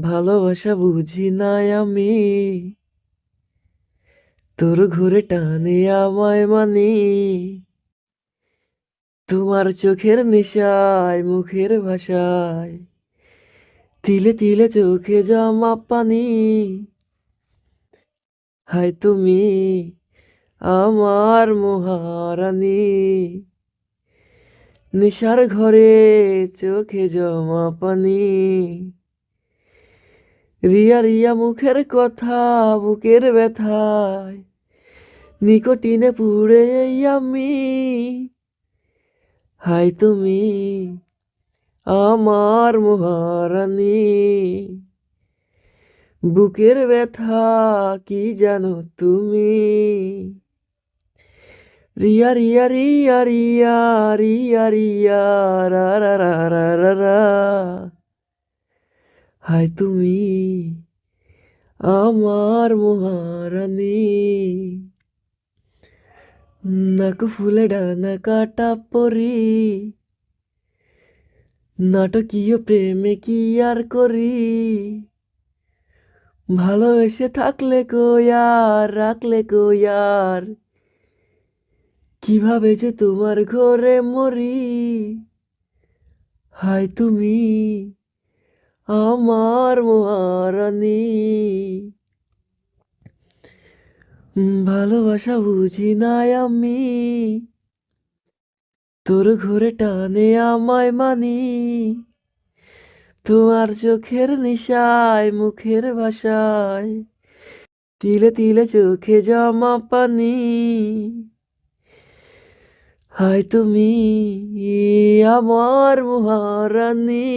ভালোবাসা বুঝি নাই আমি, তোর ঘুরে টানে আমায় মানি। তোমার চোখের নেশায় মুখের ভাষায় তিলে তিলে চোখে জমা পানি। হায় তুমি আমার মহারানী, নেশার ঘরে চোখে জমা পানি। রিয়া রিয়া মুখের কথা বুকের ব্যথায় নিকটিনে পুড়ে আমি। হায় তুমি আমার মহারানী, বুকের ব্যথা কি জানো তুমি। রিয়া রিয়া রিয়া রিয়া রিয়া রিয়া রা রা রা রা রা রা। হায় তুমি আমার মহারানী। নাক ফুলে ডানা কাটা পরি, নাটকীয় প্রেমে কি আর করি। ভালোবেসে থাকলে কয়ার রাখলে কয়ার, কিভাবে যে তোমার ঘরে মরি। হায় তুমি আমার মহারানী, ভালোবাসা বুঝি নাই আমি, তোর ঘরে টানে আমায় মানি। তোমার চোখের নিশায় মুখের ভাষায় তিলে তিলে চোখে জমা পানি। হায় তুমি আমার মহারানী।